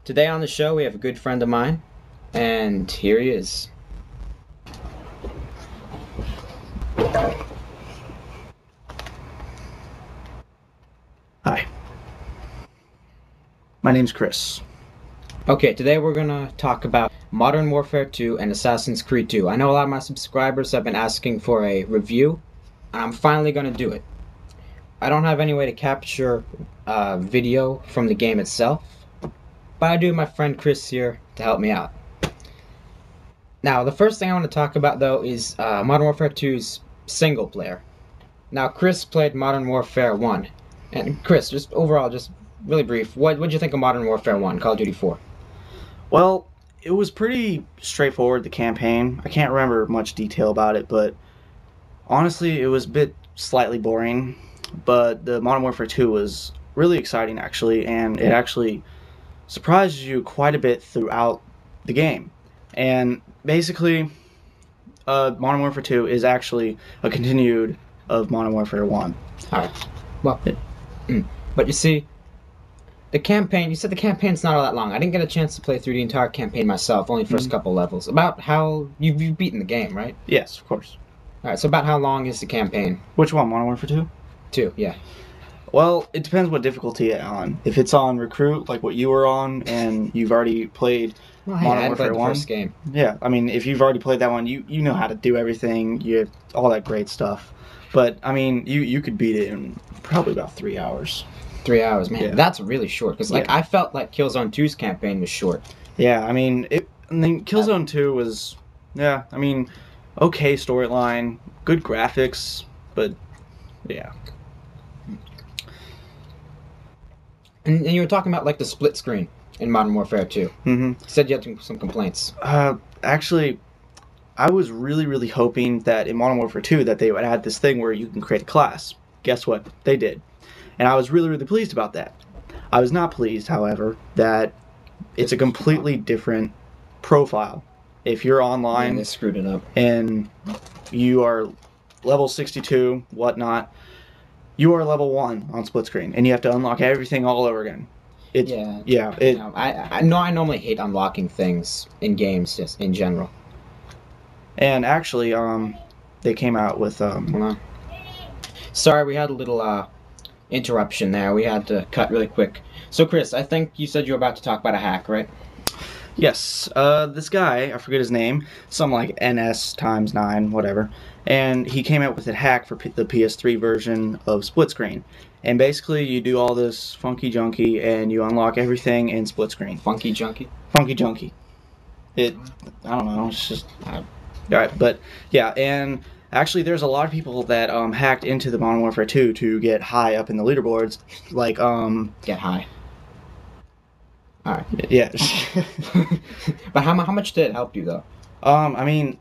Today on the show, we have a good friend of mine, and here he is. Hi. My name's Chris. Okay, today we're gonna talk about Modern Warfare 2 and Assassin's Creed 2. I know a lot of my subscribers have been asking for a review, and I'm finally gonna do it. I don't have any way to capture video from the game itself, but I do have my friend Chris here to help me out. Now, the first thing I want to talk about, though, is Modern Warfare 2's single player. Now, Chris played Modern Warfare 1. And Chris, just overall, just really brief, what'd you think of Modern Warfare 1, Call of Duty 4? Well, it was pretty straightforward, the campaign. I can't remember much detail about it, but honestly, it was a bit slightly boring. But the Modern Warfare 2 was really exciting, actually, and it actually surprised you quite a bit throughout the game. And basically, Modern Warfare 2 is actually a continued of Modern Warfare 1. Alright. Well, but you see, the campaign, you said the campaign's not all that long. I didn't get a chance to play through the entire campaign myself, only the first couple levels. About how, you've beaten the game, right? Yes, of course. Alright, so about how long is the campaign? Which one, Modern Warfare 2? 2, yeah. Well, it depends what difficulty it's on. If it's on Recruit, like what you were on, and you've already played Well, hey, Modern I Warfare played the 1, first game. yeah, I mean, if you've already played that one, you know how to do everything, you have all that great stuff. But, I mean, you could beat it in probably about 3 hours. 3 hours, man. Yeah. That's really short. Because, Yeah. I felt like Killzone 2's campaign was short. Yeah, I mean, Killzone 2 was, yeah, I mean, okay storyline, good graphics, but, yeah. And you were talking about, the split screen in Modern Warfare 2. Mm-hmm. You said you had some complaints. Actually, I was really, really hoping that in Modern Warfare 2 that they would add this thing where you can create a class. Guess what? They did. And I was really, really pleased about that. I was not pleased, however, that it's a completely different profile. If you're And online they screwed it up. and you are level 62, whatnot, you are level 1 on split screen, and you have to unlock everything all over again. I know I normally hate unlocking things in games, just in general. And actually, they came out with, Hold on. Sorry, we had a little interruption there. We had to cut really quick. So, Chris, I think you said you were about to talk about a hack, right? Yes, this guy, I forget his name, some like NS times 9, whatever, and he came out with a hack for the PS3 version of split screen. And basically, you do all this funky junky, and you unlock everything in split screen. Funky Junkie? Funky junky. I don't know, it's just, alright, but yeah, and actually there's a lot of people that hacked into the Modern Warfare 2 to get high up in the leaderboards, like, Get high. Alright. yeah. But how much did it help you, though? I mean,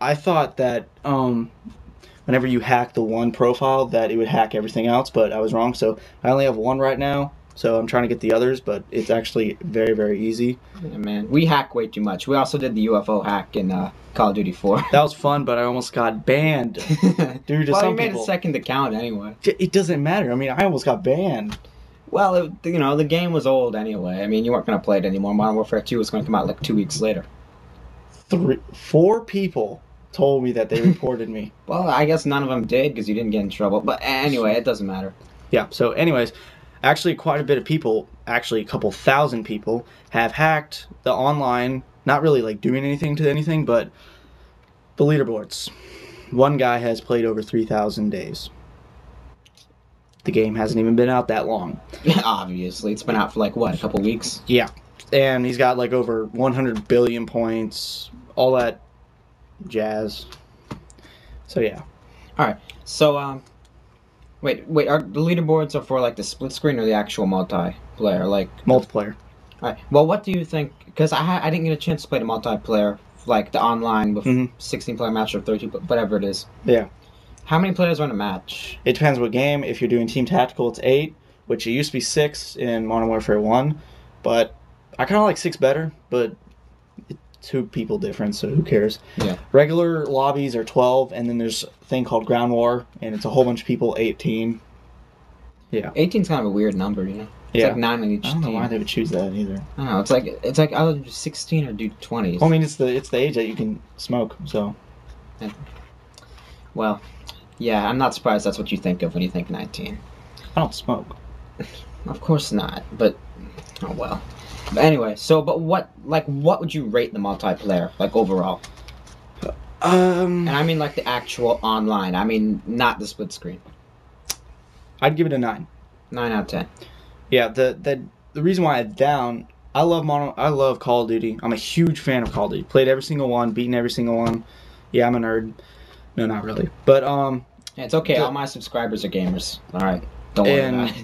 I thought that whenever you hack the one profile that it would hack everything else, but I was wrong. So I only have one right now, so I'm trying to get the others, but it's actually very, very easy. Yeah, man. We hack way too much. We also did the UFO hack in Call of Duty 4. That was fun, but I almost got banned. Due to well, some you made people. a second account anyway. It doesn't matter. I mean, I almost got banned. Well, the game was old anyway. I mean, you weren't going to play it anymore. Modern Warfare 2 was going to come out like 2 weeks later. 4 people told me that they reported me. Well, I guess none of them did because you didn't get in trouble. But anyway, it doesn't matter. Yeah, so anyways, actually quite a bit of people, actually a couple thousand people, have hacked the online, not really like doing anything to anything, but the leaderboards. One guy has played over 3,000 days. The game hasn't even been out that long. Obviously. It's been out for like, what, a couple weeks? Yeah. And he's got like over 100 billion points, all that jazz. So yeah. Alright, so, wait, are the leaderboards are for like the split screen or the actual multiplayer? Like Multiplayer. Alright, well, what do you think? Because I didn't get a chance to play the multiplayer, like the online with 16-player match or 32, whatever it is. Yeah. How many players are in a match? It depends what game. If you're doing Team Tactical, it's 8, which it used to be 6 in Modern Warfare 1. But I kind of like 6 better, but 2 people difference, so who cares? Yeah. Regular lobbies are 12, and then there's a thing called Ground War, and it's a whole bunch of people, 18. Yeah. 18's kind of a weird number, you know? It's like 9 on each I don't know team. why they would choose that either. I don't know. It's like either do 16 or do 20s. Well, I mean, it's the age that you can smoke. So, Well, yeah, I'm not surprised that's what you think of when you think 19. I don't smoke. Of course not, but oh well. But anyway, but what would you rate the multiplayer like overall? And I mean like the actual online. I mean not the split screen. I'd give it a 9. 9 out of 10. Yeah, the reason why it's down, I love Call of Duty. I'm a huge fan of Call of Duty. Played every single one, beaten every single one. Yeah, I'm a nerd. No, not really. But Yeah, it's okay. All my subscribers are gamers. All right, don't worry about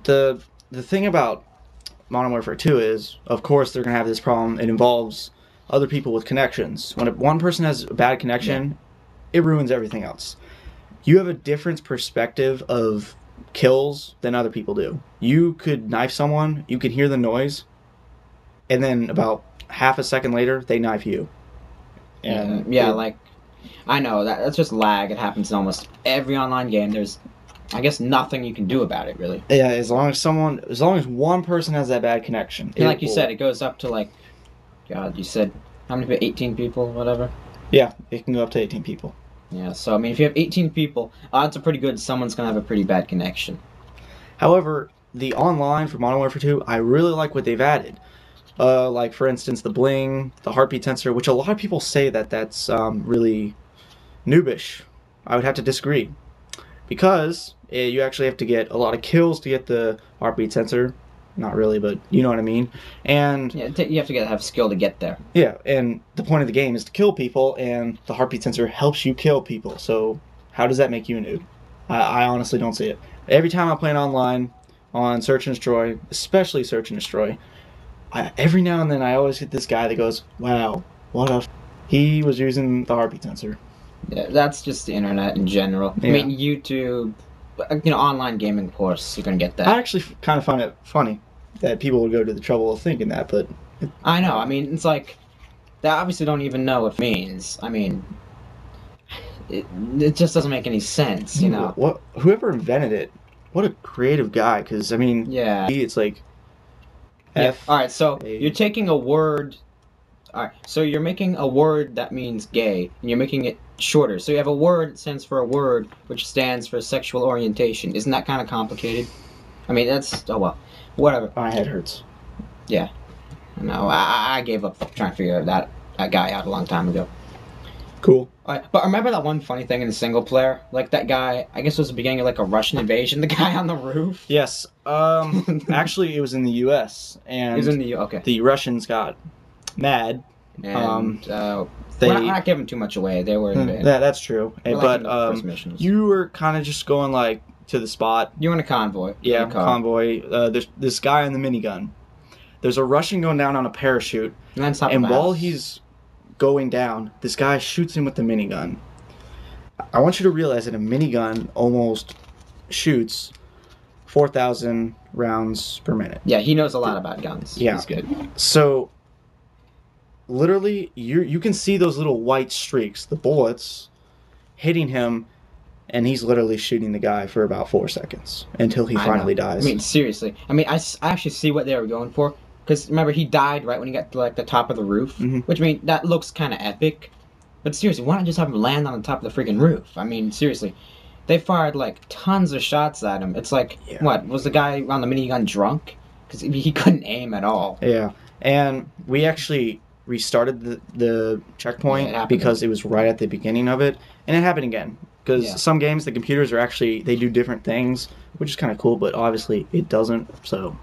it. The thing about Modern Warfare 2 is, of course, they're gonna have this problem. It involves other people with connections. When one person has a bad connection, it ruins everything else. You have a different perspective of kills than other people do. You could knife someone, you could hear the noise, and then about half a second later, they knife you. And like I know that's just lag. It happens in almost every online game. There's, I guess, nothing you can do about it really. Yeah, as long as one person has that bad connection. And like you said, it goes up to like, God, you said how many people? 18 people, whatever. Yeah, it can go up to 18 people. Yeah, so I mean, if you have 18 people, odds are pretty good someone's gonna have a pretty bad connection. However, the online for Modern Warfare 2, I really like what they've added. Like for instance, the bling, the heartbeat sensor, which a lot of people say that's really noobish. I would have to disagree, because you actually have to get a lot of kills to get the heartbeat sensor. Not really, but you know what I mean. And yeah, you have to have skill to get there. Yeah, and the point of the game is to kill people, and the heartbeat sensor helps you kill people. So how does that make you a noob? I honestly don't see it. Every time I'm playing online on Search and Destroy, especially Search and Destroy, every now and then I always get this guy that goes, "Wow, he was using the heartbeat sensor." Yeah, that's just the internet in general. Yeah. I mean, YouTube, online gaming, of course, you're gonna get that. I actually kind of find it funny that people would go to the trouble of thinking that, but I know. I mean, it's like they obviously don't even know what it means. I mean, it just doesn't make any sense, you know. Whoever invented it, what a creative guy. Because I mean, yeah, it's like All right, so you're taking a word. All right, so you're making a word that means gay, and you're making it shorter. So you have a word that stands for a word, which stands for sexual orientation. Isn't that kind of complicated? I mean, that's well, whatever. My head hurts. Yeah, no, I gave up trying to figure that guy out a long time ago. Cool. All right, but remember that one funny thing in the single player, like that guy. I guess it was the beginning of like a Russian invasion. The guy on the roof. Yes. Actually, it was in the U.S. and He was in the okay. the Russians got mad. And we're not giving too much away. They were invaded. That's true. We're like in the first missions. You were kind of just going like to the spot. You're in a convoy. Yeah, in a car. convoy. There's this guy in the minigun. There's a Russian going down on a parachute, and while he's going down, this guy shoots him with the minigun. I want you to realize that a minigun almost shoots 4,000 rounds per minute. Yeah, he knows a lot about guns. Yeah. He's good. So, literally, you can see those little white streaks, the bullets, hitting him, and he's literally shooting the guy for about 4 seconds until he finally dies. I mean, seriously. I mean, I actually see what they were going for. Because, remember, he died right when he got to, like, the top of the roof. Mm-hmm. Which, I mean, that looks kind of epic. But seriously, why not just have him land on the top of the freaking roof? I mean, seriously. They fired, like, tons of shots at him. It's like, what, was the guy on the minigun drunk? Because he couldn't aim at all. Yeah. And we actually restarted the checkpoint because it was right at the beginning of it. And it happened again. Because some games, the computers are actually, they do different things, which is kind of cool, but obviously it doesn't, so...